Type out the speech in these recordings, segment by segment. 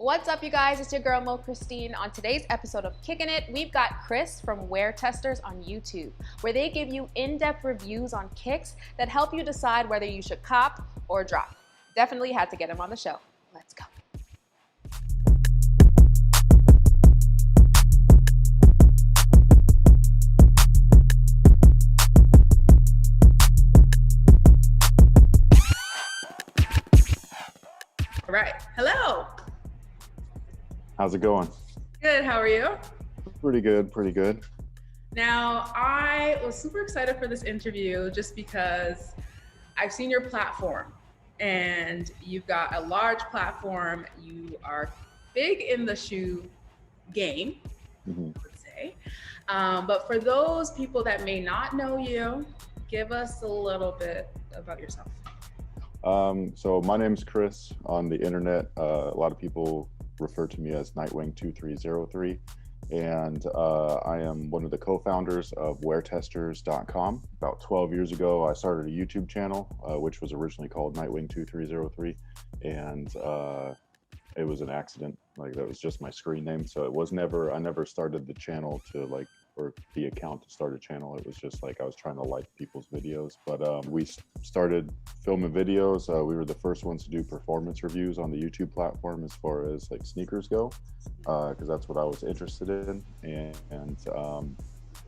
What's up, you guys? It's your girl Mo Christine. On today's episode of Kicking It, we've got Chris from WearTesters on YouTube, where they give you in-depth reviews on kicks that help you decide whether you should cop or drop. Definitely had to get him on the show. Let's go. All right. Hello. How's it going? Good. How are you? Pretty good, pretty good. Now, I was super excited for this interview just because I've seen your platform and you've got a large platform. You are big in the shoe game, I would say. But for those people that may not know you, give us a little bit about yourself. So my name's Chris on the internet. A lot of people refer to me as Nightwing2303, and I am one of the co-founders of WearTesters.com. About 12 years ago, I started a YouTube channel, which was originally called Nightwing2303, and it was an accident. Like, that was just my screen name, so it was never, I never started the channel to or the account to start a channel. It was just like I was trying to like people's videos. But we started filming videos. We were the first ones to do performance reviews on the YouTube platform as far as like sneakers go, because that's what I was interested in. And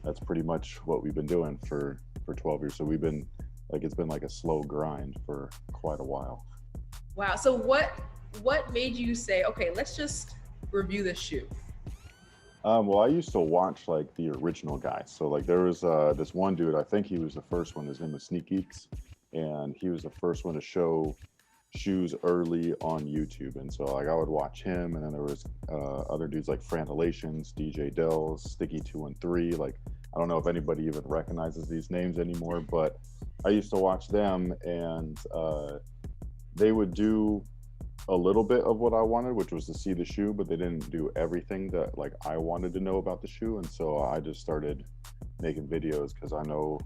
that's pretty much what we've been doing for 12 years. So we've been it's been like a slow grind for quite a while. Wow. So what made you say, okay, let's just review this shoe? Well, I used to watch like the original guys. So like there was this one dude, I think he was the first one, his name was Sneak Geeks, and he was the first one to show shoes early on YouTube. And so like I would watch him, and then there was other dudes like Frantilations, DJ Dells, Sticky 213. Like, I don't know if anybody even recognizes these names anymore, but I used to watch them, and they would do a little bit of what I wanted, which was to see the shoe, but they didn't do everything that like I wanted to know about the shoe. And so I just started making videos because I know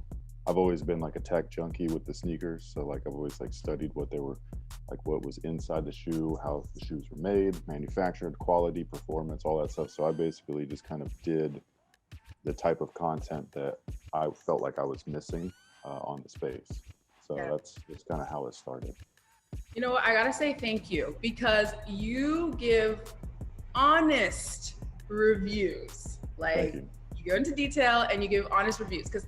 I've always been like a tech junkie with the sneakers. So like I've always like studied what they were, like what was inside the shoe, how the shoes were made, manufactured, quality, performance, all that stuff. So I basically just kind of did the type of content that I felt like I was missing on the space. So Yeah. that's kind of how it started. You know what, I gotta say thank you, because you give honest reviews. Like, you go into detail and you give honest reviews. Because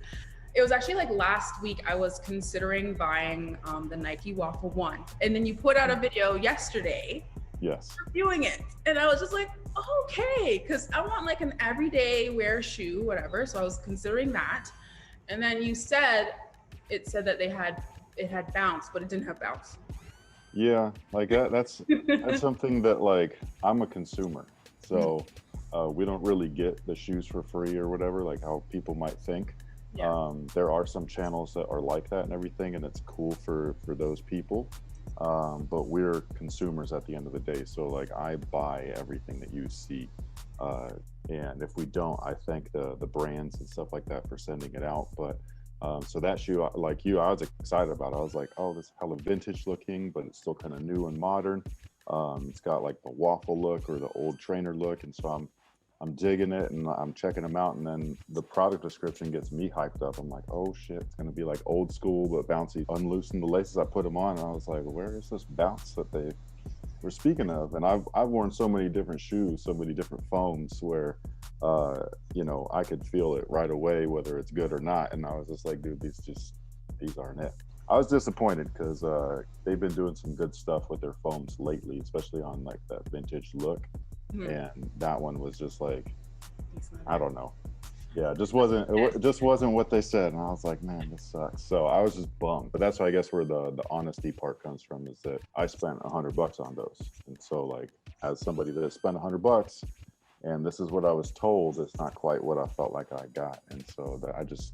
it was actually like last week I was considering buying the Nike Waffle 1, and then you put out a video yesterday reviewing it, and I was just like, okay, because I want like an everyday wear shoe, whatever. So I was considering that, and then you said it said that it had bounce, but it didn't have bounce. Yeah, like that's something that like I'm a consumer, so we don't really get the shoes for free or whatever, like how people might think. Yeah. There are some channels that are like that and everything, and it's cool for those people. But we're consumers at the end of the day, so like I buy everything that you see, and if we don't, I thank the brands and stuff like that for sending it out. But so that shoe, like you, I was excited about it. I was like, oh, this is hella vintage looking, but it's still kind of new and modern. It's got like the waffle look or the old trainer look. And so I'm digging it, and I'm checking them out. And then the product description gets me hyped up. I'm like, oh shit, it's going to be like old school, but bouncy. Unloosened the laces, I put them on, and I was like, where is this bounce that they were speaking of? And I've worn so many different shoes, so many different foams where, you know, I could feel it right away, whether it's good or not. And I was just like, dude, these aren't it. I was disappointed because they've been doing some good stuff with their foams lately, especially on like that vintage look. And that one was just like, I don't know. Yeah, it just wasn't what they said. And I was like, man, this sucks. So I was just bummed. But that's, I guess, where the honesty part comes from, is that I spent $100 on those. And so like, as somebody that spent $100, and this is what I was told, it's not quite what I felt like I got. And so that I just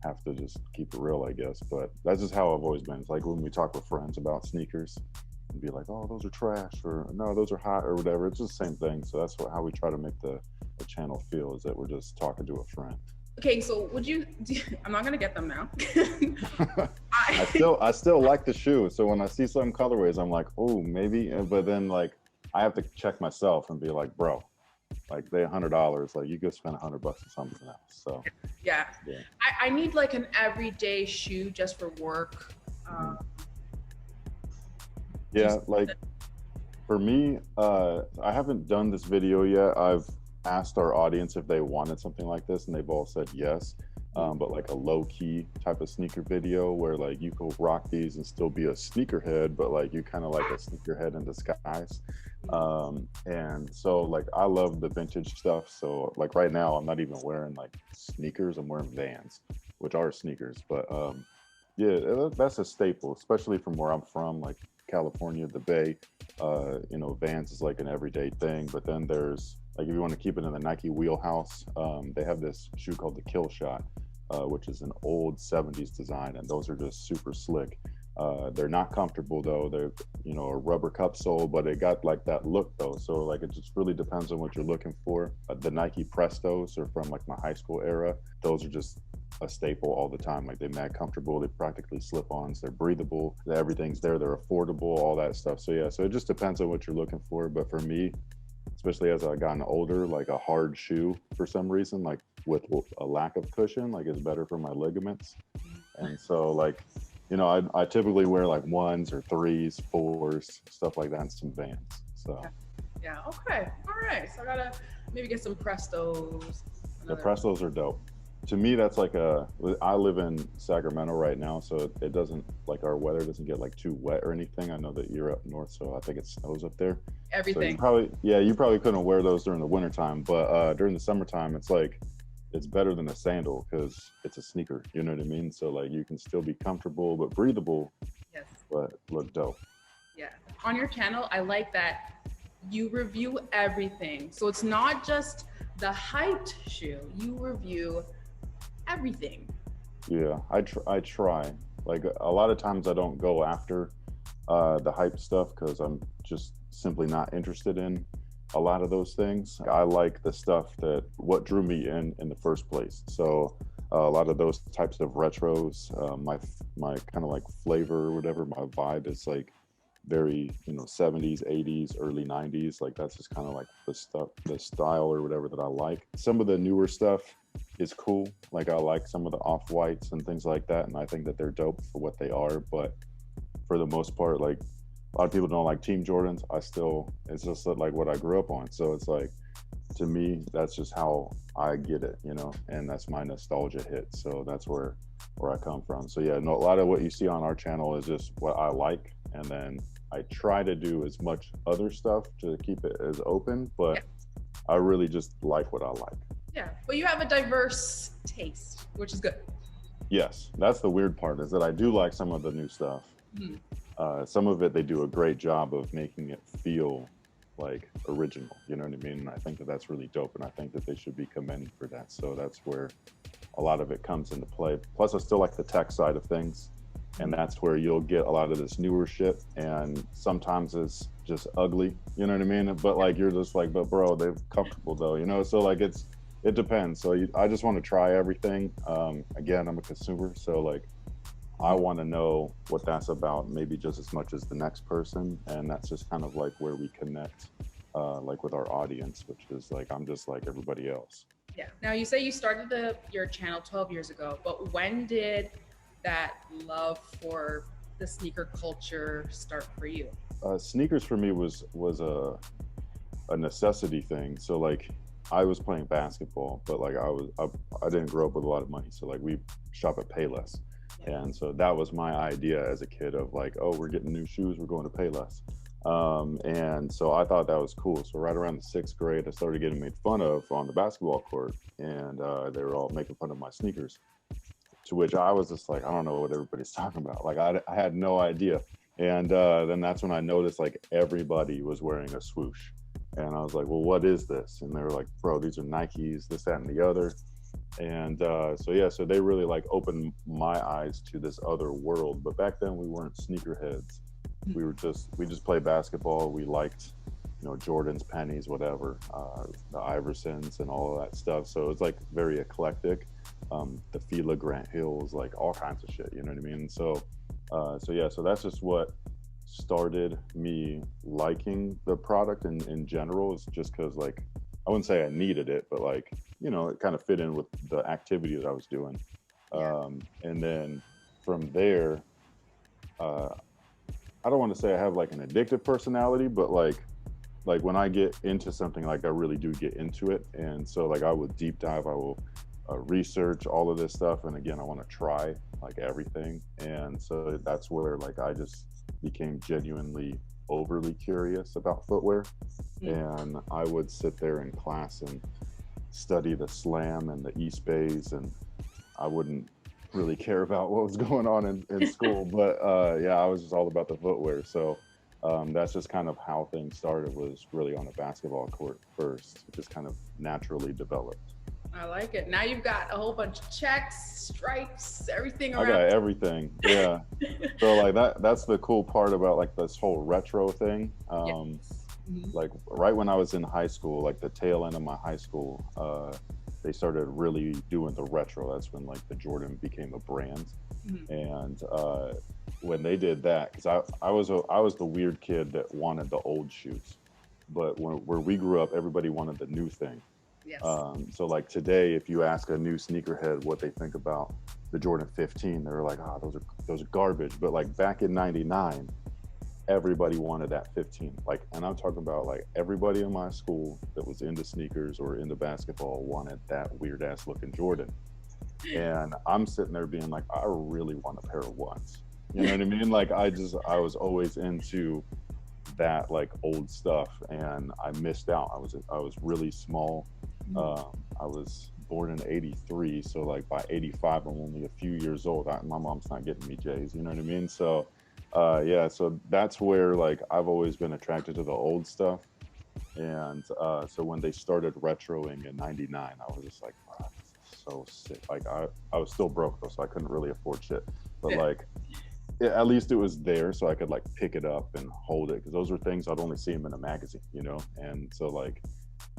have to just keep it real, I guess. But that's just how I've always been. It's like when we talk with friends about sneakers, and be like, oh, those are trash, or no, those are hot, or whatever. It's just the same thing. So that's how we try to make the channel feel, is that we're just talking to a friend. Okay, so I'm not gonna get them now. I still like the shoe. So when I see some colorways, I'm like, oh, maybe. But then like I have to check myself and be like, bro, like they $100, like you could spend $100 on something else. So Yeah. I need like an everyday shoe just for work. Yeah, like for me, I haven't done this video yet. I've asked our audience if they wanted something like this, and they've all said yes. But like a low key type of sneaker video where like you could rock these and still be a sneakerhead, but like you kind of like a sneakerhead in disguise. And so like I love the vintage stuff. So like right now I'm not even wearing like sneakers, I'm wearing Vans, which are sneakers. But yeah, that's a staple, especially from where I'm from, like California, the Bay. You know, Vans is like an everyday thing. But then there's like if you want to keep it in the Nike wheelhouse, they have this shoe called the Kill Shot, which is an old 70s design, and those are just super slick. They're not comfortable though. They're, you know, a rubber cup sole, but it got like that look though. So like it just really depends on what you're looking for. The Nike Prestos are from like my high school era. Those are just a staple all the time. Like they're mad comfortable. They practically slip-ons. They're breathable. Everything's there. They're affordable. All that stuff. So yeah. So it just depends on what you're looking for. But for me, especially as I've gotten older, like a hard shoe for some reason, like with a lack of cushion, like is better for my ligaments. And so like, you know, I typically wear like 1s or 3s, 4s, stuff like that, and some Vans. So yeah, okay, all right. So I gotta maybe get some Prestos. the Prestos are dope. To me, that's like I live in Sacramento right now, so it doesn't, like our weather doesn't get like too wet or anything. I know that you're up north, so I think it snows up there. Everything. So you probably couldn't wear those during the wintertime, but during the summertime, it's like, it's better than a sandal because it's a sneaker, you know what I mean? So like you can still be comfortable but breathable, yes, but look dope. Yeah, on your channel, I like that you review everything. So it's not just the hyped shoe, you review everything. Yeah, I try. Like a lot of times I don't go after the hype stuff because I'm just simply not interested in a lot of those things. I like the stuff that what drew me in the first place. So a lot of those types of retros, my kind of like flavor or whatever, my vibe is like very, you know, 70s, 80s, early 90s. Like that's just kind of like the style or whatever that I like. Some of the newer stuff is cool. Like I like some of the off-whites and things like that, and I think that they're dope for what they are. But for the most part, like a lot of people don't like Team Jordans. It's just like what I grew up on. So it's like, to me, that's just how I get it, you know, and that's my nostalgia hit. So that's where I come from. So yeah, no, a lot of what you see on our channel is just what I like. And then I try to do as much other stuff to keep it as open, but yeah, I really just like what I like. Yeah, but you have a diverse taste, which is good. Yes, that's the weird part, is that I do like some of the new stuff. Mm-hmm. Some of it, they do a great job of making it feel like original, you know what I mean? And I think that that's really dope, and I think that they should be commended for that. So that's where a lot of it comes into play. Plus, I still like the tech side of things, and that's where you'll get a lot of this newer shit, and sometimes it's just ugly, you know what I mean? But like, you're just like, but bro, they're comfortable though, you know? So like, it depends. So I just want to try everything. Again, I'm a consumer, so like, I want to know what that's about, maybe just as much as the next person. And that's just kind of like where we connect, like with our audience, which is like, I'm just like everybody else. Yeah. Now you say you started your channel 12 years ago, but when did that love for the sneaker culture start for you? Sneakers for me was a necessity thing. So like, I was playing basketball, but like I didn't grow up with a lot of money. So like we shop at Payless. And so that was my idea as a kid of like, oh, we're getting new shoes, we're going to Payless. And so I thought that was cool. So right around the 6th grade, I started getting made fun of on the basketball court, and they were all making fun of my sneakers, to which I was just like, I don't know what everybody's talking about. Like I had no idea. And then that's when I noticed like everybody was wearing a swoosh. And I was like, well, what is this? And they were like, bro, these are Nikes, this, that, and the other. And so they really like opened my eyes to this other world. But back then we weren't sneakerheads. We just played basketball. We liked, you know, Jordans, pennies, whatever, the Iversons and all of that stuff. So it's like very eclectic. The Fila, Grant Hills, like all kinds of shit, you know what I mean? So that's just what started me liking the product in general is just because, like, I wouldn't say I needed it, but like, it kind of fit in with the activity that I was doing. Yeah. And then from there, uh, I don't want to say I have like an addictive personality, but like when I get into something, like I really do get into it. And so like I will deep dive, I will research all of this stuff. And again, I want to try like everything. And so that's where like I just became genuinely overly curious about footwear. And I would sit there in class and study the slam and the East Bays, and I wouldn't really care about what was going on in school. But yeah, I was just all about the footwear. So that's just kind of how things started, was really on a basketball court first. It just kind of naturally developed. I like it. Now you've got a whole bunch of checks, stripes, everything I around. got everything. Yeah. So like that's the cool part about like this whole retro thing. Yes. Like right when I was in high school, like the tail end of my high school, they started really doing the retro. That's when like the Jordan became a brand. And when they did that, because I was the weird kid that wanted the old shoes, but where we grew up, everybody wanted the new thing. Yes. So like today, if you ask a new sneakerhead what they think about the Jordan 15, they're like, oh, those are garbage. But like back in '99, everybody wanted that 15. Like, and I'm talking about like everybody in my school that was into sneakers or into basketball wanted that weird ass looking Jordan. And I'm sitting there being like, I really want a pair of ones. You know what I mean? Like I was always into that like old stuff, and I missed out. I was really small. I was born in '83, so like by '85, I'm only a few years old. My mom's not getting me J's. You know what I mean? So yeah, so that's where like I've always been attracted to the old stuff. And so when they started retroing in '99, I was just like, wow, this is so sick. Like I was still broke though, so I couldn't really afford shit. But like at least it was there, so I could like pick it up and hold it, because those were things I'd only see them in a magazine, And so like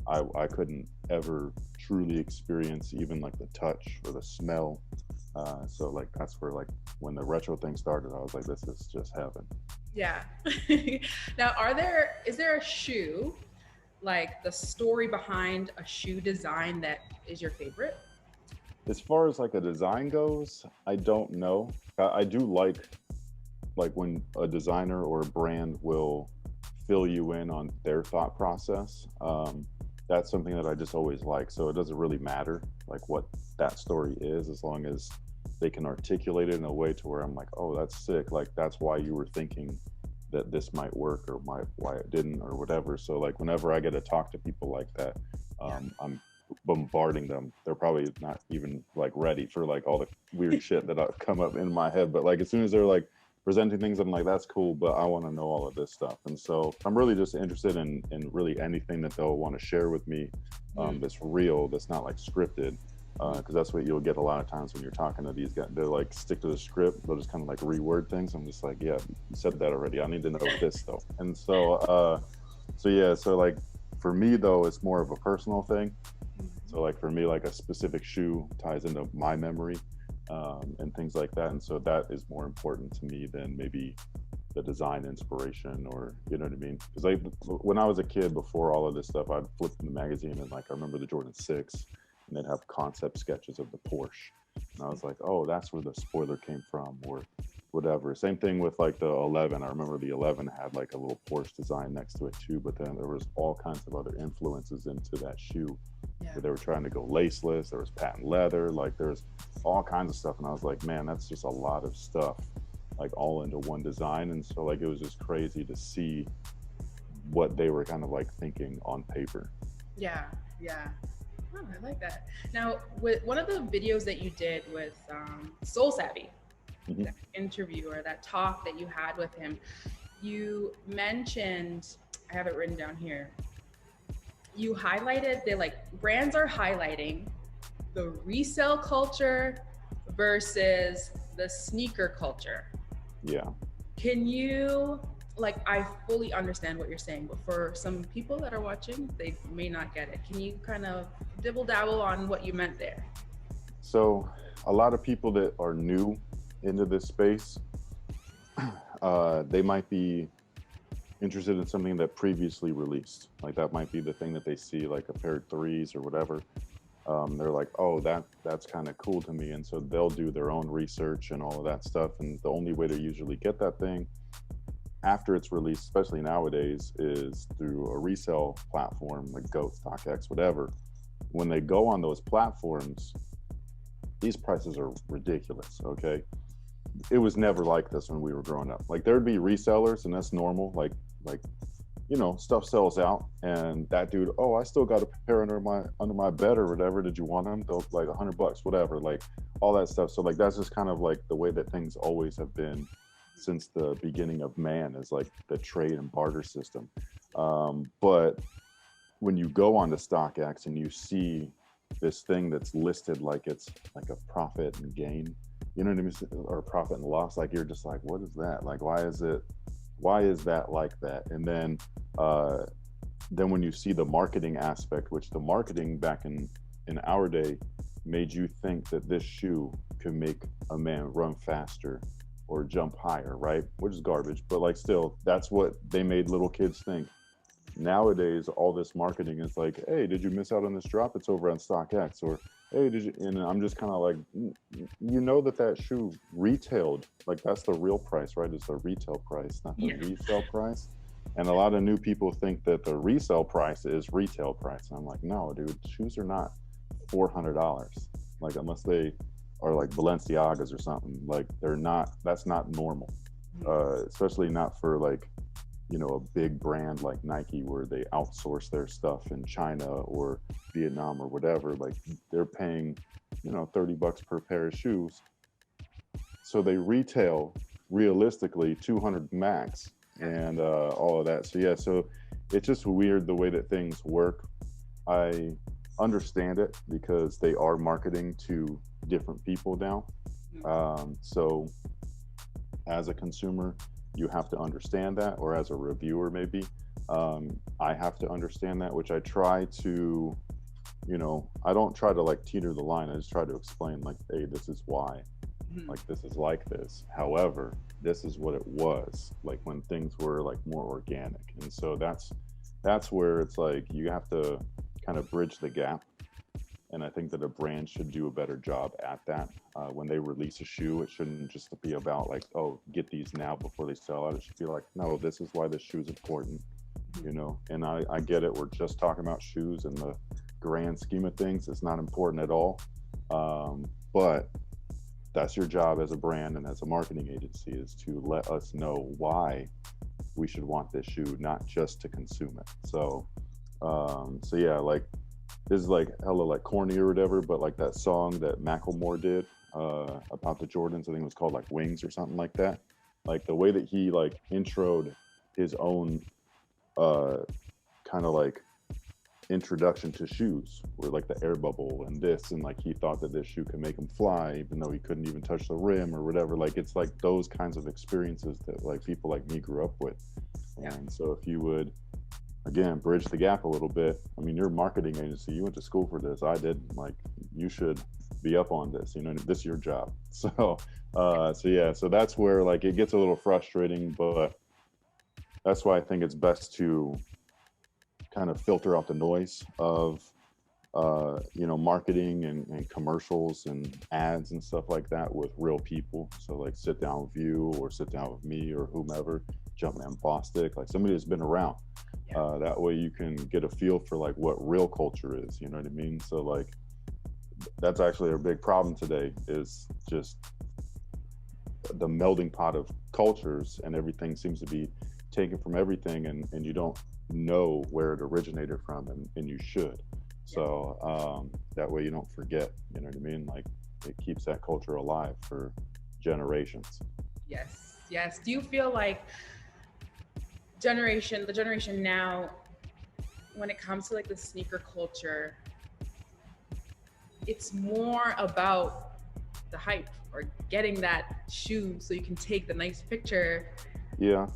I couldn't ever truly experience even like the touch or the smell. So like that's where like when the retro thing started, I was like, this is just heaven. Yeah. Now, is there a shoe, like the story behind a shoe design, that is your favorite? As far as like a design goes, I don't know. I do like when a designer or a brand will fill you in on their thought process. That's something that I just always like. So it doesn't really matter like what that story is, as long as they can articulate it in a way to where I'm like, oh, that's sick. Like that's why you were thinking that this might work, or why it didn't, or whatever. So like whenever I get to talk to people like that, I'm bombarding them. They're probably not even like ready for like all the weird shit that I've come up in my head. But like as soon as they're like presenting things, I'm like, that's cool, but I want to know all of this stuff. And so I'm really just interested in really anything that they'll want to share with me, that's real, that's not like scripted. Because that's what you'll get a lot of times when you're talking to these guys. They're like, stick to the script. They'll just kind of like reword things. I'm just like, yeah, you said that already. I need to know this though. And so, yeah. So like for me though, it's more of a personal thing. So like for me, like a specific shoe ties into my memory, and things like that. And so that is more important to me than maybe the design inspiration, or you know what I mean? Because like when I was a kid, before all of this stuff, I'd flip in the magazine and like I remember the Jordan 6. And they'd have concept sketches of the Porsche. And I was like, oh, that's where the spoiler came from, or whatever. Same thing with like the 11. I remember the 11 had like a little Porsche design next to it too, but then there was all kinds of other influences into that shoe. Yeah. Where they were trying to go laceless, there was patent leather, like there's all kinds of stuff. And I was like, man, that's just a lot of stuff, like all into one design. And so like, it was just crazy to see what they were kind of like thinking on paper. Yeah. Oh, I like that. Now, with one of the videos that you did with Soul Savvy, that interview or that talk that you had with him, you mentioned, I have it written down here, you highlighted that like brands are highlighting the resale culture versus the sneaker culture. Yeah. Can you, like, I fully understand what you're saying, but for some people that are watching, they may not get it. Can you kind of dibble dabble on what you meant there? So a lot of people that are new into this space, they might be interested in something that previously released. Like that might be the thing that they see, like a pair of threes or whatever. They're like, oh, that's kind of cool to me, and so they'll do their own research and all of that stuff. And the only way to usually get that thing after it's released, especially nowadays, is through a resale platform like Goat, StockX, whatever. When they go on those platforms, these prices are ridiculous. Okay, it was never like this when we were growing up. Like there'd be resellers, and that's normal. Like stuff sells out, and that dude, oh, I still got a pair under my bed or whatever. Did you want them? They'll like $100, whatever. Like all that stuff. So like that's just kind of like the way that things always have been since the beginning of man, is like the trade and barter system. But when you go on to StockX and you see this thing that's listed like it's like a profit and gain, you know what I mean, or profit and loss, like you're just like, what is that? Like, why is that like that? And then when you see the marketing aspect, which the marketing back in our day made you think that this shoe could make a man run faster or jump higher, right? Which is garbage, but like still, that's what they made little kids think. Nowadays, all this marketing is like, hey, did you miss out on this drop? It's over on StockX. Or hey, did you? And I'm just kind of like, that shoe retailed, like that's the real price, right? It's the retail price, not the resale price. And a lot of new people think that the resale price is retail price. And I'm like, no, dude, shoes are not $400. Like unless they are like Balenciagas or something, like they're not, that's not normal. Especially not for like, a big brand like Nike, where they outsource their stuff in China or Vietnam or whatever. Like they're paying, $30 per pair of shoes. So they retail realistically 200 max and all of that. So yeah, so it's just weird the way that things work. I understand it because they are marketing to different people now. So as a consumer, you have to understand that, or as a reviewer, maybe, I have to understand that, which I try to, I don't try to like teeter the line. I just try to explain like, hey, this is why, like this is like this. However, this is what it was like when things were like more organic. And so that's where it's like, you have to kind of bridge the gap. And I think that a brand should do a better job at that. When they release a shoe, it shouldn't just be about like, oh, get these now before they sell out. It should be like, no, this is why this shoe is important, And I get it. We're just talking about shoes in the grand scheme of things. It's not important at all. But that's your job as a brand and as a marketing agency, is to let us know why we should want this shoe, not just to consume it. So yeah, like, this is like hella like corny or whatever, but like that song that Macklemore did about the Jordans, I think it was called like Wings or something like that. Like the way that he like introed his own kind of like introduction to shoes, where like the air bubble and this, and like he thought that this shoe could make him fly even though he couldn't even touch the rim or whatever. Like it's like those kinds of experiences that like people like me grew up with. And so if you would, again, bridge the gap a little bit. I mean, you're a marketing agency. You went to school for this. I didn't. Like, you should be up on this. This is your job. So yeah. So that's where like it gets a little frustrating, but that's why I think it's best to kind of filter out the noise of marketing and commercials and ads and stuff like that with real people. So like sit down with you, or sit down with me, or whomever, Jumpman Bostic, like somebody that's been around. That way you can get a feel for like what real culture is, you know what I mean? So like that's actually a big problem today, is just the melding pot of cultures, and everything seems to be taken from everything, and you don't know where it originated from, and you should. So that way you don't forget, you know what I mean? Like it keeps that culture alive for generations. Yes. Do you feel like the generation now, when it comes to like the sneaker culture, it's more about the hype or getting that shoe so you can take the nice picture? Yeah.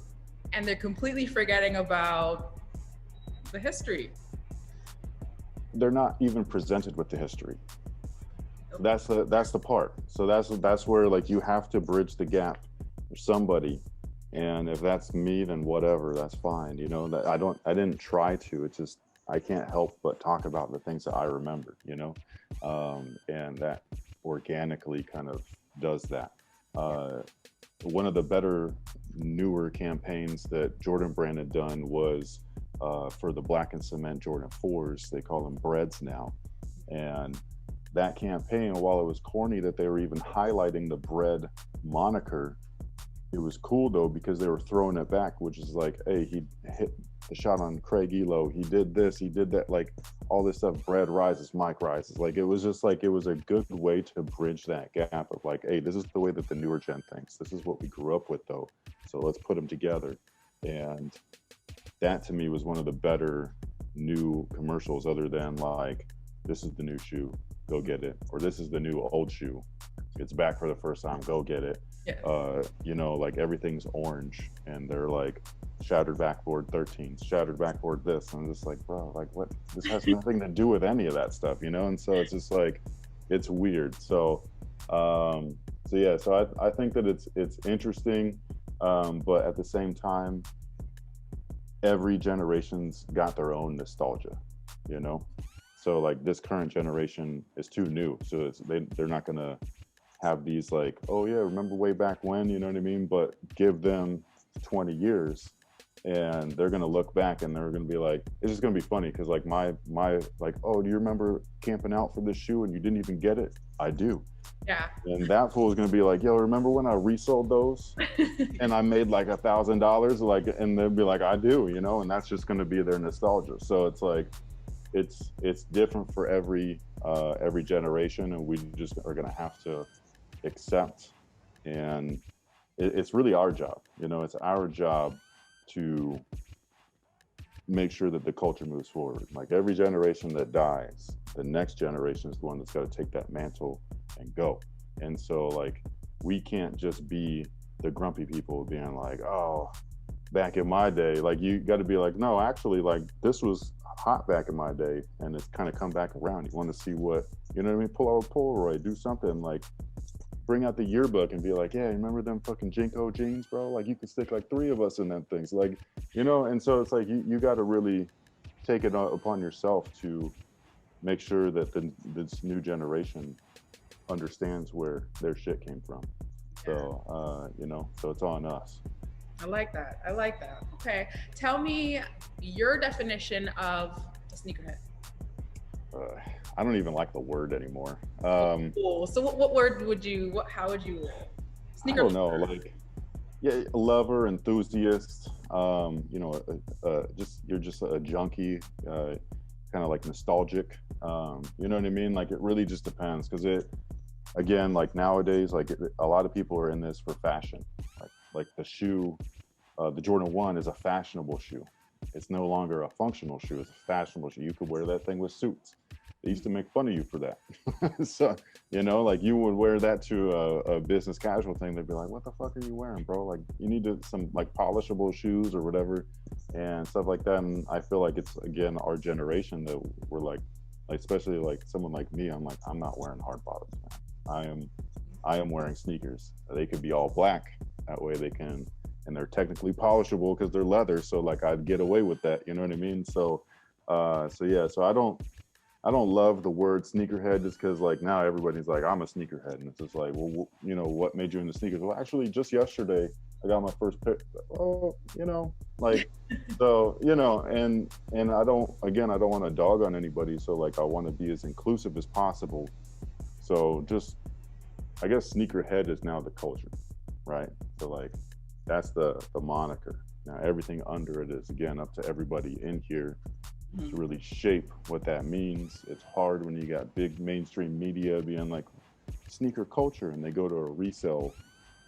And they're completely forgetting about the history. They're not even presented with the history. That's the part. So that's where like you have to bridge the gap. There's somebody And if that's me, then whatever, that's fine. You know, that I didn't try to. It's just I can't help but talk about the things that I remember. You know, and that organically kind of does that. One of the better, newer campaigns that Jordan Brand had done was for the Black and Cement Jordan 4s. They call them breads now, and that campaign, while it was corny that they were even highlighting the bread moniker, it was cool though because they were throwing it back, which is like, hey, he hit the shot on Craig Elo, he did this, he did that, like all this stuff. Bread rises, Mike rises. Like it was just like, it was a good way to bridge that gap of like, hey, this is the way that the newer gen thinks. This is what we grew up with though. So let's put them together. And that to me was one of the better new commercials, other than like, this is the new shoe, go get it, or this is the new old shoe, it's back for the first time, go get it. Yeah. You know, like everything's orange and they're like shattered backboard 13s, shattered backboard this. And I'm just like, bro, like what? This has nothing to do with any of that stuff, you know? And so it's just like, it's weird. So, yeah, so I think that it's interesting, but at the same time, every generation's got their own nostalgia, you know? So like this current generation is too new. So they're not gonna have these like, oh yeah, remember way back when, you know what I mean? But give them 20 years and they're gonna look back and they're gonna be like, it's just gonna be funny because like my like, oh, do you remember camping out for this shoe and you didn't even get it? I do. Yeah. And that fool is gonna be like, yo, remember when I resold those and I made like $1,000? Like, and they'll be like, I do, you know, and that's just gonna be their nostalgia. So it's like, it's different for every generation, and we just are gonna have to accept. And it's really our job, you know, it's our job to make sure that the culture moves forward. Like every generation that dies, the next generation is the one that's got to take that mantle and go. And so like, we can't just be the grumpy people being like, oh, back in my day. Like you got to be like, no, actually, like this was hot back in my day and it's kind of come back around. You want to see what, you know what I mean? Pull out a Polaroid, do something, like bring out the yearbook and be like, yeah, remember them fucking Jinko jeans, bro? Like you could stick like 3 of us in them things, like, you know? And so it's like, you got to really take it upon yourself to make sure that this new generation understands where their shit came from. So, you know, so it's on us. I like that. I like that. Okay. Tell me your definition of a sneakerhead. I don't even like the word anymore. Cool. So what word would you, how would you? Sneaker. I don't know, like, yeah, lover, enthusiast, you know, you're just a junkie, kind of like nostalgic, you know what I mean? Like it really just depends, because again, like nowadays, like a lot of people are in this for fashion. Like the shoe, the Jordan 1 is a fashionable shoe. It's no longer a functional shoe, it's a fashionable shoe. You could wear that thing with suits. They used to make fun of you for that. So, you know, like you would wear that to a business casual thing. They'd be like, what the fuck are you wearing, bro? Like you need some like polishable shoes or whatever and stuff like that. And I feel like it's, again, our generation that we're like especially like someone like me, I'm like, I'm not wearing hard bottoms, man. I am wearing sneakers. They could be all black. That way they can, and they're technically polishable because they're leather. So like I'd get away with that. You know what I mean? So, yeah, so I don't love the word sneakerhead just because like now everybody's like, I'm a sneakerhead. And it's just like, well, you know, what made you into sneakers? Well, actually just yesterday I got my first pair. Oh, you know, like, so, you know, and I don't want to dog on anybody. So like, I want to be as inclusive as possible. So just, I guess sneakerhead is now the culture, right? So like, that's the moniker. Now everything under it is, again, up to everybody in here to really shape what that means. It's hard when you got big mainstream media being like sneaker culture and they go to a resale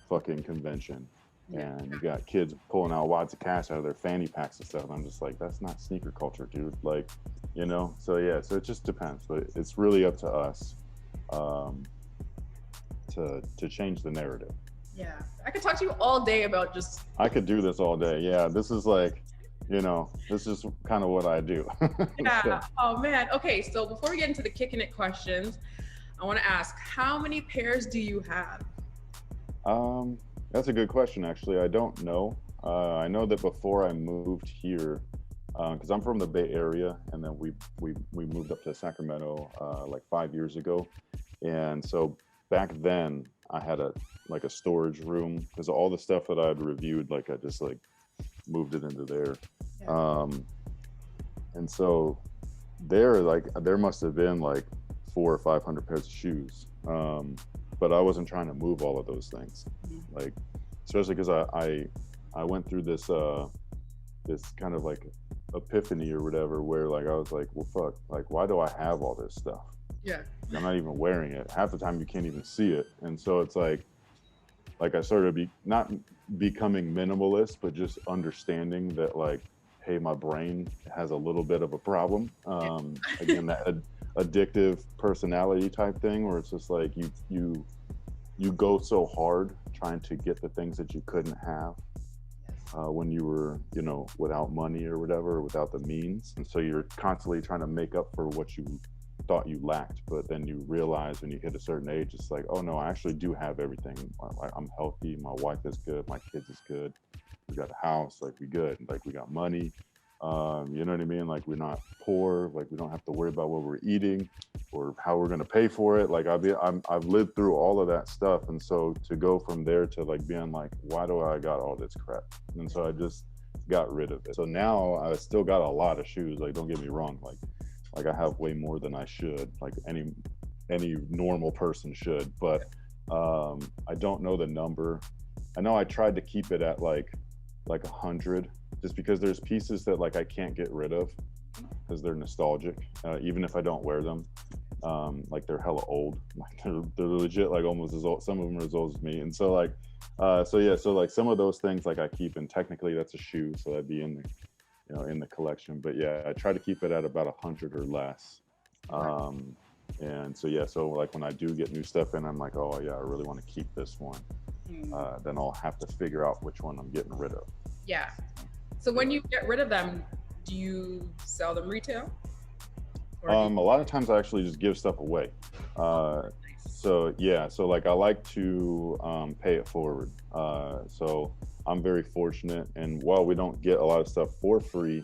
fucking convention and you got kids pulling out wads of cash out of their fanny packs and stuff. And I'm just like, that's not sneaker culture, dude. Like, you know, so yeah, so it just depends, but it's really up to us to change the narrative. Yeah, I could talk to you all day about just. I could do this all day. Yeah, this is like, you know, this is kind of what I do. Yeah. So. Oh man. Okay. So before we get into the kicking it questions, I want to ask, how many pairs do you have? That's a good question, actually. I don't know. I know that before I moved here, because I'm from the Bay Area, and then we moved up to Sacramento like 5 years ago, and so back then I had a like a storage room because all the stuff that I'd reviewed, like I just like moved it into there, Yeah. and so there like there must have been like 400 or 500 pairs of shoes, but I wasn't trying to move all of those things, like especially because I went through this kind of like epiphany or whatever where like I was like, well fuck, like why do I have all this stuff? Yeah. I'm not even wearing it. Half the time you can't even see it. And so it's like I started not becoming minimalist, but just understanding that like, hey, my brain has a little bit of a problem. Again, that addictive personality type thing where it's just like you go so hard trying to get the things that you couldn't have when you were, you know, without money or whatever, or without the means. And so you're constantly trying to make up for what you thought you lacked, but then you realize when you hit a certain age, it's like, oh no, I actually do have everything. I'm healthy, my wife is good, my kids is good, we got a house, like we good, like we got money, you know what I mean, like we're not poor, like we don't have to worry about what we're eating or how we're going to pay for it. Like I've lived through all of that stuff, and so to go from there to like being like, why do I got all this crap? And so I just got rid of it. So now I still got a lot of shoes, like don't get me wrong, like I have way more than I should, like any normal person should, but I don't know the number. I know I tried to keep it at like 100, just because there's pieces that like I can't get rid of because they're nostalgic, even if I don't wear them. Like they're hella old, like they're legit like almost as old. Some of them are as old as me, and so like, so yeah, so like some of those things like I keep, and technically that's a shoe, so that'd be in the, you know, in the collection. But yeah, I try to keep it at about 100 or less. And so yeah, so like when I do get new stuff in, I'm like, oh yeah, I really want to keep this one. Then I'll have to figure out which one I'm getting rid of. Yeah. So when you get rid of them, do you sell them retail? A lot of times I actually just give stuff away. So yeah, so like I like to pay it forward. So I'm very fortunate, and while we don't get a lot of stuff for free,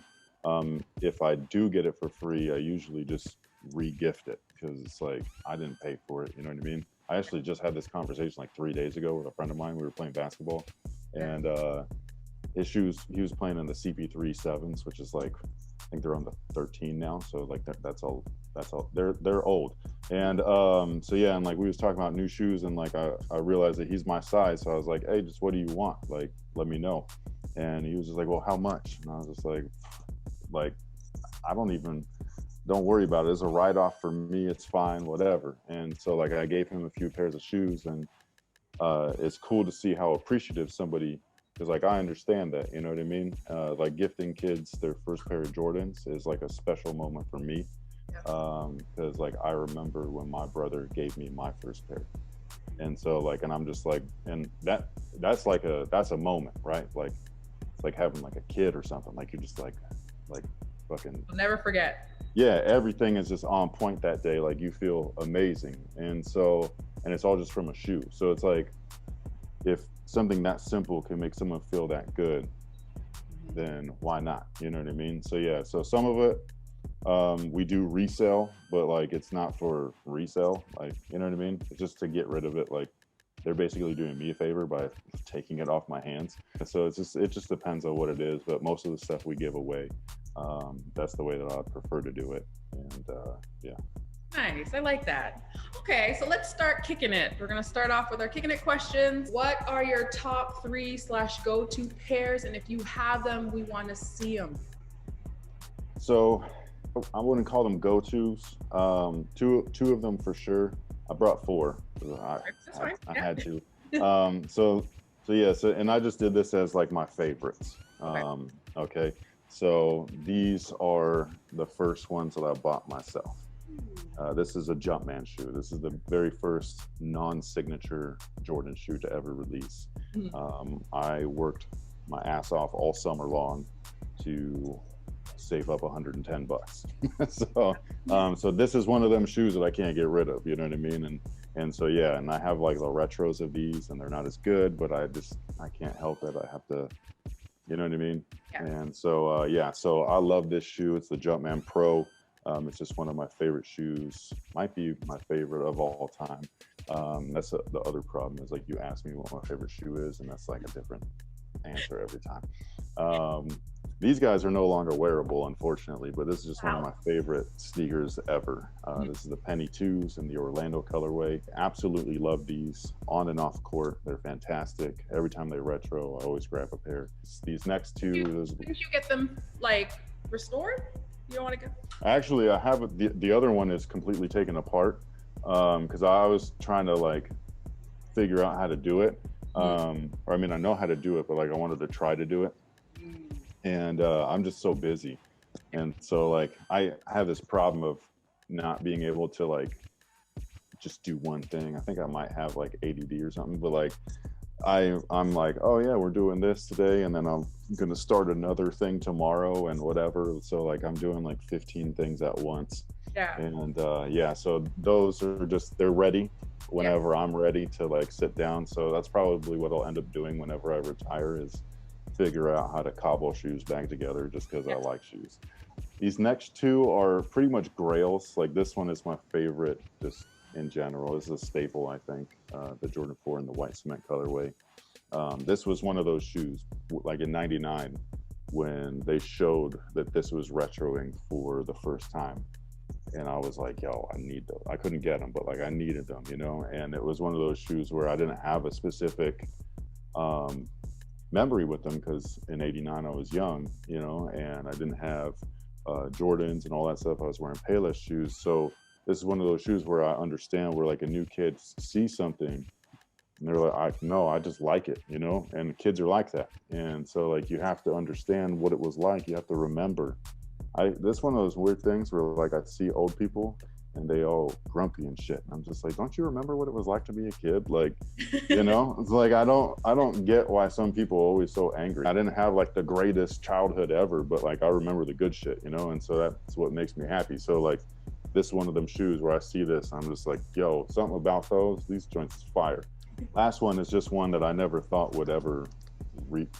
if I do get it for free, I usually just re-gift it because it's like I didn't pay for it. You know what I mean? I actually just had this conversation like 3 days ago with a friend of mine. We were playing basketball, and his shoes, he was playing in the CP3 sevens, which is like, I think they're on the 13 now. So like that's all they're old. And so yeah, and like we was talking about new shoes, and like I realized that he's my size. So I was like, hey, just what do you want? Like, let me know. And he was just like, well, how much? And I was just like I don't worry about it. It's a write-off for me. It's fine, whatever. And so like I gave him a few pairs of shoes, and it's cool to see how appreciative somebody, because like I understand that, you know what I mean? Like gifting kids their first pair of Jordans is like a special moment for me, because like I remember when my brother gave me my first pair, and so like, and I'm just like, and that's a moment, right? Like it's like having like a kid or something. Like you're just like fucking. I'll never forget. Yeah, everything is just on point that day. Like you feel amazing, and so, and it's all just from a shoe. So it's like, if something that simple can make someone feel that good, then why not? You know what I mean? So yeah, so some of it we do resell, but like it's not for resale, like, you know what I mean? It's just to get rid of it. Like they're basically doing me a favor by taking it off my hands. So it just depends on what it is, but most of the stuff we give away. That's the way that I prefer to do it. And yeah. Nice, I like that. Okay, so let's start kicking it. We're gonna start off with our kicking it questions. What are your top 3/go-to pairs? And if you have them, we wanna see them. So I wouldn't call them go-tos. Two of them for sure. I brought 4. I had to. So yeah, so, and I just did this as like my favorites. Okay. So these are the first ones that I bought myself. This is a Jumpman shoe. This is the very first non-signature Jordan shoe to ever release. I worked my ass off all summer long to save up $110. So this is one of them shoes that I can't get rid of. You know what I mean? And so yeah, and I have like the retros of these, and they're not as good, but I can't help it. I have to, you know what I mean? Yeah. And so yeah, so I love this shoe. It's the Jumpman Pro. It's just one of my favorite shoes. Might be my favorite of all time. That's the other problem is like you ask me what my favorite shoe is, and that's like a different answer every time. These guys are no longer wearable, unfortunately, but this is just one of my favorite sneakers ever. This is the Penny 2s in the Orlando colorway. Absolutely love these on and off court. They're fantastic. Every time they retro, I always grab a pair. These next two. Didn't you get them like restored? You don't want to get? Actually, I have the other one is completely taken apart because I was trying to like figure out how to do it. Or I mean, I know how to do it, but like I wanted to try to do it. And I'm just so busy, and so like I have this problem of not being able to like just do one thing. I think I might have like ADD or something, but like I'm like, oh yeah, we're doing this today, and then I'm gonna start another thing tomorrow and whatever. So like I'm doing like 15 things at once. Yeah. And yeah, so those are just, they're ready whenever I'm ready to like sit down. So that's probably what I'll end up doing whenever I retire, is figure out how to cobble shoes back together, just because I like shoes. These next two are pretty much grails. Like this one is my favorite just in general. This is a staple, I think, the Jordan 4 in the white cement colorway. This was one of those shoes like in '99 when they showed that this was retroing for the first time. And I was like, yo, I need those. I couldn't get them, but like I needed them, you know? And it was one of those shoes where I didn't have a specific memory with them, because in '89 I was young, you know, and I didn't have Jordans and all that stuff. I was wearing Payless shoes. So this is one of those shoes where I understand where like a new kid sees something and they're like, no, I just like it, you know? And kids are like that. And so like you have to understand what it was like. You have to remember. This is one of those weird things where like I see old people and they all grumpy and shit. And I'm just like, don't you remember what it was like to be a kid? Like, you know, it's like, I don't get why some people are always so angry. I didn't have like the greatest childhood ever, but like I remember the good shit, you know? And so that's what makes me happy. So like this is one of them shoes where I see this, I'm just like, yo, something about these joints is fire. Last one is just one that I never thought would ever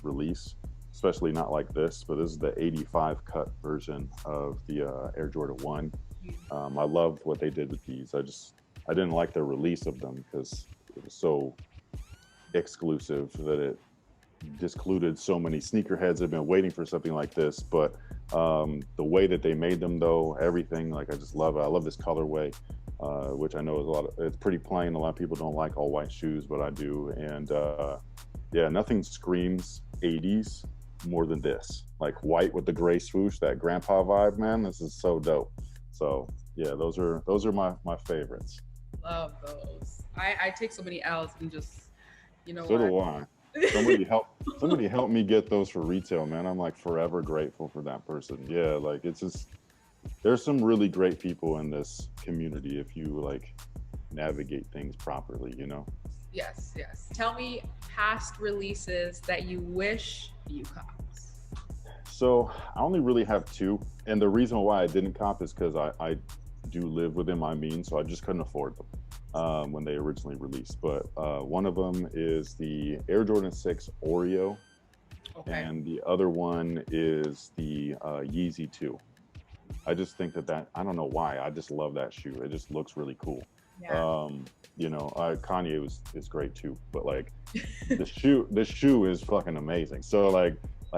release, especially not like this, but this is the 85 cut version of the Air Jordan 1. I loved what they did with these. I didn't like the release of them because it was so exclusive that it discluded so many sneakerheads that have been waiting for something like this. But the way that they made them though, everything, like I just love it. I love this colorway, which I know is it's pretty plain. A lot of people don't like all white shoes, but I do. And yeah, nothing screams 80s more than this. Like white with the gray swoosh, that grandpa vibe, man. This is so dope. So yeah, those are my favorites. Love those. I take so many L's and just, you know. So do I. Somebody help me get those for retail, man. I'm like forever grateful for that person. Yeah, like it's just, there's some really great people in this community if you like navigate things properly, you know. Yes. Tell me past releases that you wish you copped. So I only really have two, and the reason why I didn't cop is because I do live within my means, so I just couldn't afford them when they originally released. But one of them is the Air Jordan 6 Oreo, and the other one is the Yeezy 2. I just think that I don't know why, I just love that shoe. It just looks really cool. Yeah. You know, Kanye is great too, but like the shoe is fucking amazing. So like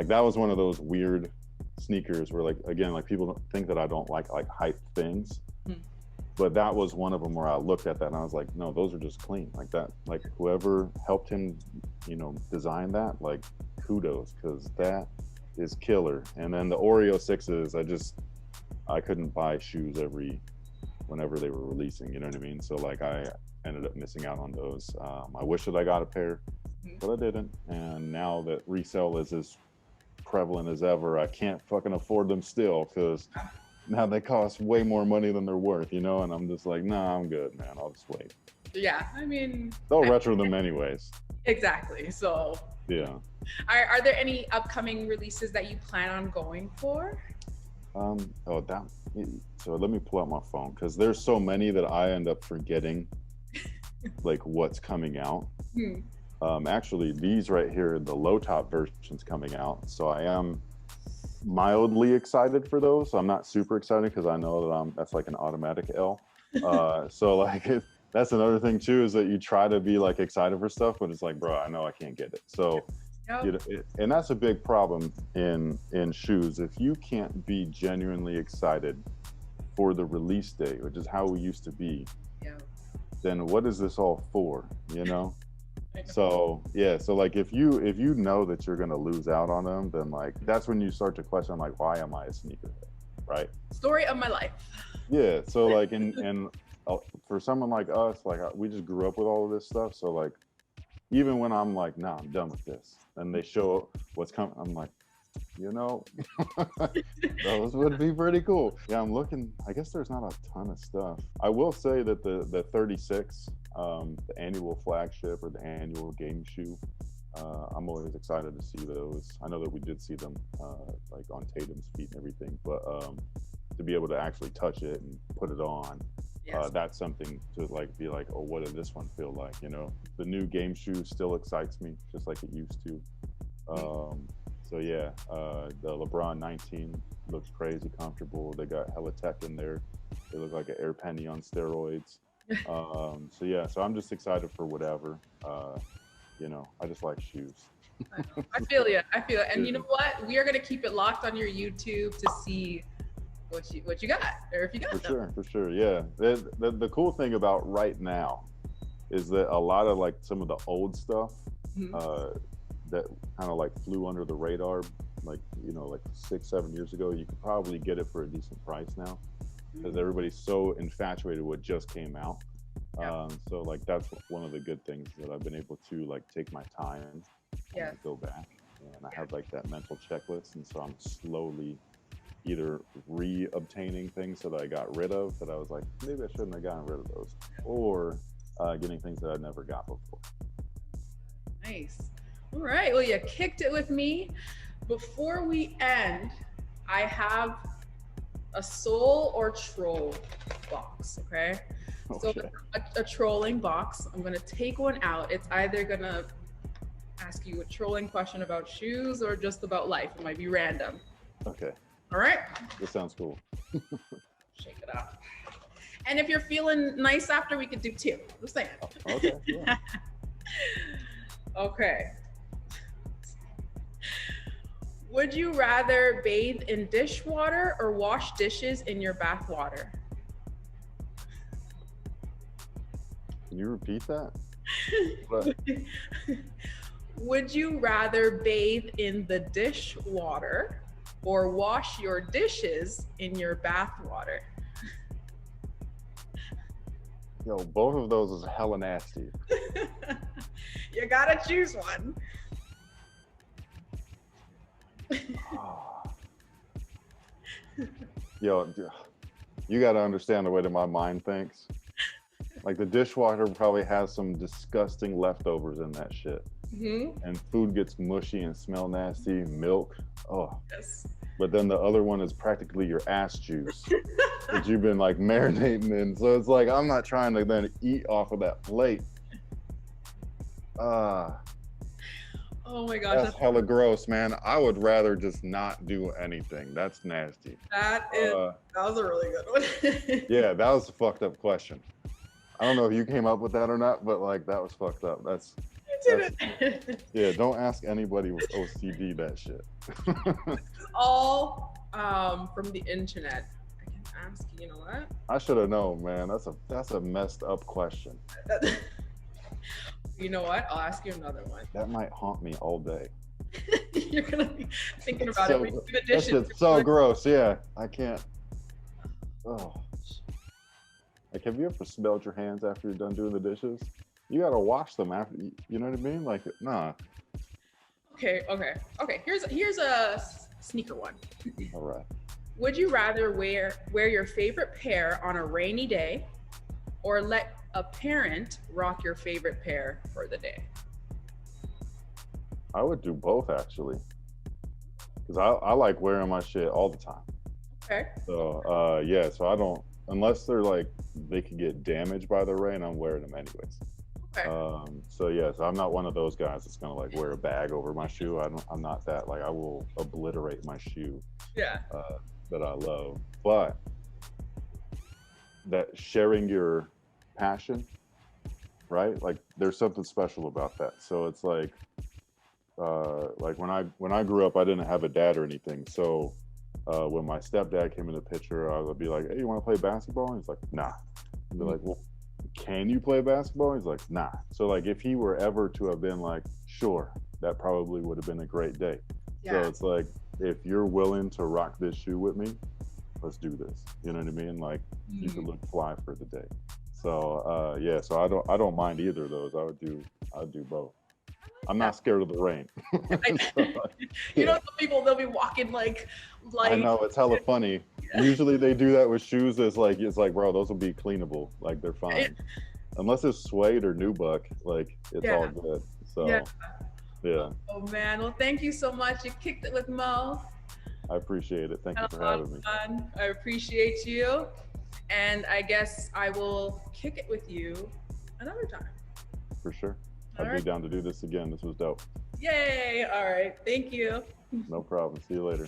that was one of those weird sneakers where like, again, like people think that I don't like hype things, but that was one of them where I looked at that and I was like, no, those are just clean. Like that, like whoever helped him, you know, design that, like kudos, because that is killer. And then the Oreo 6s, I couldn't buy shoes whenever they were releasing, you know what I mean? So like I ended up missing out on those. I wish that I got a pair, but I didn't. And now that resale is as prevalent as ever, I can't fucking afford them still, because now they cost way more money than they're worth, you know? And I'm just like, nah, I'm good, man. I'll just wait. Yeah, I mean, they'll retro them anyways. Exactly. So yeah. Are there any upcoming releases that you plan on going for? So let me pull out my phone, because there's so many that I end up forgetting like what's coming out. Hmm. Actually, these right here, the low top version's coming out, so I am mildly excited for those. So I'm not super excited because I know that that's like an automatic L. So like that's another thing too, is that you try to be like excited for stuff, but it's like, bro, I know I can't get it. So Yep. you know, and that's a big problem in shoes. If you can't be genuinely excited for the release date, which is how we used to be, Yep. then what is this all for? You know? I know. So yeah, so like if you know that you're gonna lose out on them, then like that's when you start to question like, why am I a sneakerhead, right? Story of my life. Yeah. So like and for someone like us, like we just grew up with all of this stuff. So like even when I'm like, nah, I'm done with this, and they show what's coming, I'm like, you know, those would be pretty cool. Yeah, I'm looking. I guess there's not a ton of stuff. I will say that the 36, the annual flagship or the annual game shoe, I'm always excited to see those. I know that we did see them like on Tatum's feet and everything, but to be able to actually touch it and put it on, Yes. that's something to like be like, oh, what did this one feel like? You know, the new game shoe still excites me just like it used to. So yeah, the LeBron 19 looks crazy comfortable. They got hella tech in there. They look like an Air Penny on steroids. So yeah, so I'm just excited for whatever. You know, I just like shoes. I feel you. I feel it. And you know what? We are gonna keep it locked on your YouTube to see what you got, or if you got them. For sure. Yeah. The cool thing about right now is that a lot of like some of the old stuff that kind of like flew under the radar, like, you know, like 6-7 years ago, you could probably get it for a decent price now because everybody's so infatuated with what just came out. So like that's one of the good things, that I've been able to like take my time and go back, and I have like that mental checklist, and so I'm slowly either re-obtaining things that I got rid of that I was like, maybe I shouldn't have gotten rid of those, or getting things that I never got before. Nice. All right. Well, you kicked it with me. Before we end, I have a soul or troll box. Okay. So a trolling box. I'm gonna take one out. It's either gonna ask you a trolling question about shoes or just about life. It might be random. Okay. All right. This sounds cool. Shake it up. And if you're feeling nice after, we could do two. Just saying. Okay. Yeah. Okay. Would you rather bathe in dishwater or wash dishes in your bath water? Can you repeat that? Would you rather bathe in the dish water or wash your dishes in your bath water? Yo, both of those is hella nasty. You gotta choose one. Yo, you gotta understand the way that my mind thinks. Like the dishwasher probably has some disgusting leftovers in that shit. And food gets mushy and smell nasty, milk. Oh. Yes. But then the other one is practically your ass juice that you've been like marinating in. So it's like, I'm not trying to then eat off of that plate. Oh my gosh. That's hella gross, man. I would rather just not do anything. That's nasty. That was a really good one. Yeah, that was a fucked up question. I don't know if you came up with that or not, but like that was fucked up. Yeah, don't ask anybody with OCD that shit. It's all from the internet. I can ask, you know what? I should have known, man. That's a messed up question. You know what? I'll ask you another one. That might haunt me all day. You're gonna be thinking about it when you do the dishes. That shit's so gross. Yeah, I can't. Oh. Like, have you ever smelled your hands after you're done doing the dishes? You gotta wash them after. You know what I mean? Like, nah. Okay. Here's a sneaker one. All right. Would you rather wear your favorite pair on a rainy day, or let a parent rock your favorite pair for the day? I would do both, actually, because I like wearing my shit all the time. Okay. So yeah, so unless they're like they could get damaged by the rain, I'm wearing them anyways. Okay. So yes, I'm not one of those guys that's gonna like wear a bag over my shoe. I'm not that. Like I will obliterate my shoe Yeah. that I love. But that sharing your passion, right? Like there's something special about that. So it's like when I grew up, I didn't have a dad or anything. So when my stepdad came in the picture, I would be like, "Hey, you want to play basketball?" And he's like, "Nah." I'd be like, "Well, can you play basketball?" He's like, "Nah." So like if he were ever to have been like, "Sure," that probably would have been a great day. Yeah. So it's like if you're willing to rock this shoe with me, let's do this. You know what I mean? Like you could look fly for the day. So yeah, so I don't mind either of those. I'd do both. I'm not scared of the rain. So, You know, some people, they'll be walking like I know it's hella funny. Usually they do that with shoes. It's like, bro, those will be cleanable. Like they're fine, unless it's suede or nubuck. Like it's all good. So yeah. Oh man, well thank you so much. You kicked it with Mo. I appreciate it. Thank you for having me. Fun. I appreciate you, and I guess I will kick it with you another time. For sure. I'd be down to do this again. This was dope. Yay! All right. Thank you. No problem. See you later.